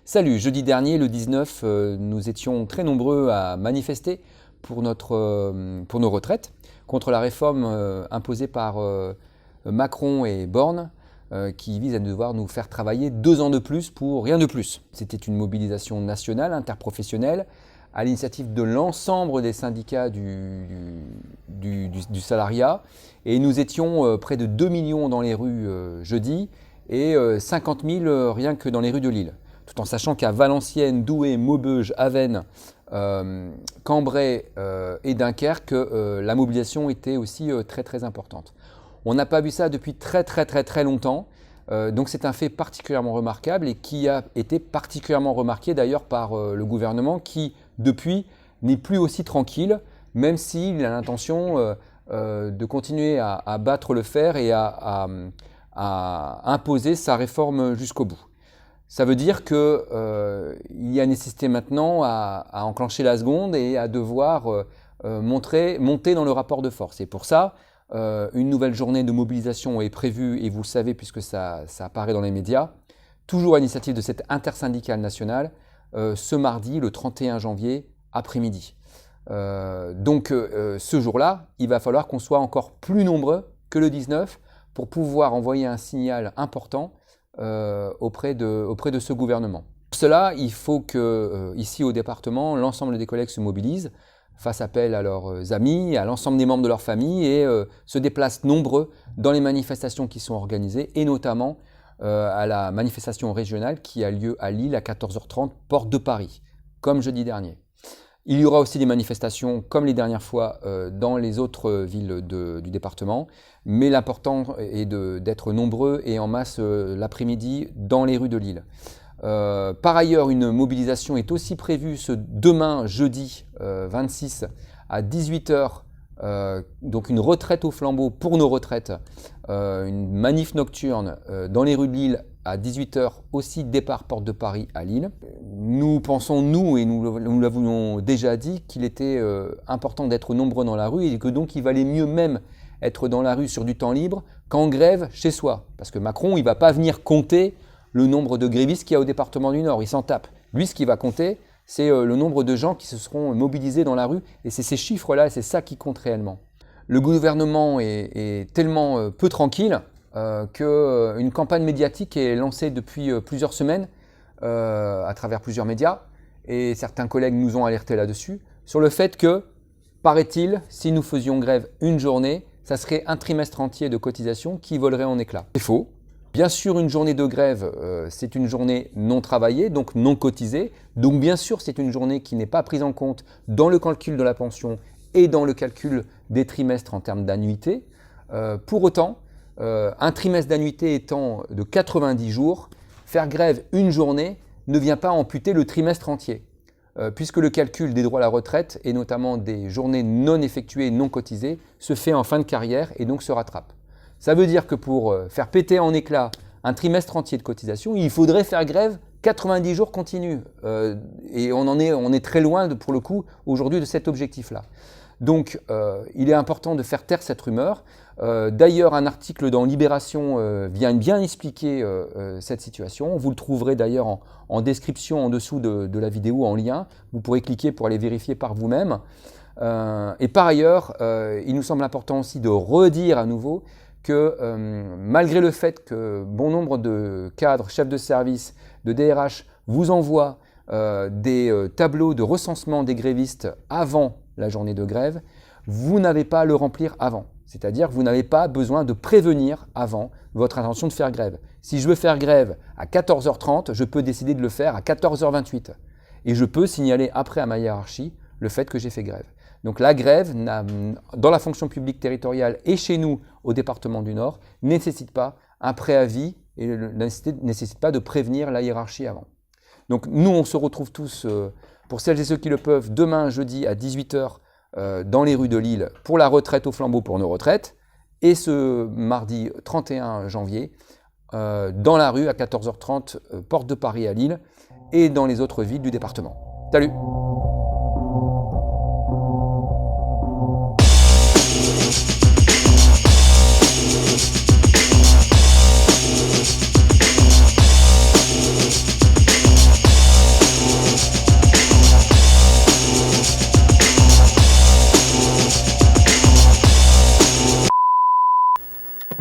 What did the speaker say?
Salut, jeudi dernier, le 19, nous étions très nombreux à manifester pour nos retraites, contre la réforme imposée par Macron et Borne, qui vise à devoir nous faire travailler 2 ans de plus pour rien de plus. C'était une mobilisation nationale, interprofessionnelle, à l'initiative de l'ensemble des syndicats du salariat. Et nous étions près de 2 millions dans les rues jeudi et 50 000 rien que dans les rues de Lille. Tout en sachant qu'à Valenciennes, Douai, Maubeuge, Avesnes, Cambrai et Dunkerque, la mobilisation était aussi très importante. On n'a pas vu ça depuis très longtemps, donc c'est un fait particulièrement remarquable et qui a été particulièrement remarqué d'ailleurs par le gouvernement qui, depuis, n'est plus aussi tranquille, même s'il a l'intention de continuer à battre le fer et à imposer sa réforme jusqu'au bout. Ça veut dire qu'il y a nécessité maintenant à enclencher la seconde et à devoir monter dans le rapport de force. Et pour ça, une nouvelle journée de mobilisation est prévue, et vous le savez puisque ça apparaît dans les médias, toujours à l'initiative de cette intersyndicale nationale, ce mardi, le 31 janvier, après-midi. Donc ce jour-là, il va falloir qu'on soit encore plus nombreux que le 19 pour pouvoir envoyer un signal important auprès de ce gouvernement. Pour cela, il faut que, ici au département, l'ensemble des collègues se mobilisent, fassent appel à leurs amis, à l'ensemble des membres de leur famille et se déplacent nombreux dans les manifestations qui sont organisées et notamment à la manifestation régionale qui a lieu à Lille à 14h30, porte de Paris, comme jeudi dernier. Il y aura aussi des manifestations, comme les dernières fois, dans les autres villes du département, mais l'important est d'être nombreux et en masse l'après-midi dans les rues de Lille. Par ailleurs, une mobilisation est aussi prévue ce demain, jeudi 26, à 18h, donc une retraite au flambeau pour nos retraites, une manif nocturne dans les rues de Lille à 18h, aussi départ porte de Paris à Lille. Nous pensons, et nous l'avons déjà dit, qu'il était important d'être nombreux dans la rue et que donc il valait mieux même être dans la rue sur du temps libre qu'en grève chez soi. Parce que Macron, il ne va pas venir compter le nombre de grévistes qu'il y a au département du Nord, il s'en tape. Lui, ce qu'il va compter, c'est le nombre de gens qui se seront mobilisés dans la rue et c'est ces chiffres-là, c'est ça qui compte réellement. Le gouvernement est tellement peu tranquille qu'une campagne médiatique est lancée depuis plusieurs semaines à travers plusieurs médias, et certains collègues nous ont alertés là-dessus, sur le fait que, paraît-il, si nous faisions grève une journée, ça serait un trimestre entier de cotisation qui volerait en éclats. C'est faux. Bien sûr, une journée de grève, c'est une journée non travaillée, donc non cotisée. Donc bien sûr, c'est une journée qui n'est pas prise en compte dans le calcul de la pension et dans le calcul des trimestres en termes d'annuité. Pour autant, un trimestre d'annuité étant de 90 jours, faire grève une journée ne vient pas amputer le trimestre entier, puisque le calcul des droits à la retraite, et notamment des journées non effectuées, non cotisées, se fait en fin de carrière et donc se rattrape. Ça veut dire que pour faire péter en éclats un trimestre entier de cotisation, il faudrait faire grève 90 jours continus. Et on est très loin, pour le coup, aujourd'hui de cet objectif-là. Donc, il est important de faire taire cette rumeur. D'ailleurs, un article dans Libération vient bien expliquer cette situation. Vous le trouverez d'ailleurs en description en dessous de la vidéo, en lien. Vous pourrez cliquer pour aller vérifier par vous-même. Et par ailleurs, il nous semble important aussi de redire à nouveau que malgré le fait que bon nombre de cadres, chefs de service, de DRH vous envoient des tableaux de recensement des grévistes avant la journée de grève, vous n'avez pas à le remplir avant. C'est-à-dire que vous n'avez pas besoin de prévenir avant votre intention de faire grève. Si je veux faire grève à 14h30, je peux décider de le faire à 14h28. Et je peux signaler après à ma hiérarchie le fait que j'ai fait grève. Donc la grève, dans la fonction publique territoriale et chez nous au département du Nord, ne nécessite pas un préavis et ne nécessite pas de prévenir la hiérarchie avant. Donc nous, on se retrouve tous, pour celles et ceux qui le peuvent, demain jeudi à 18h dans les rues de Lille pour la retraite au flambeau pour nos retraites, et ce mardi 31 janvier dans la rue à 14h30, porte de Paris à Lille, et dans les autres villes du département. Salut!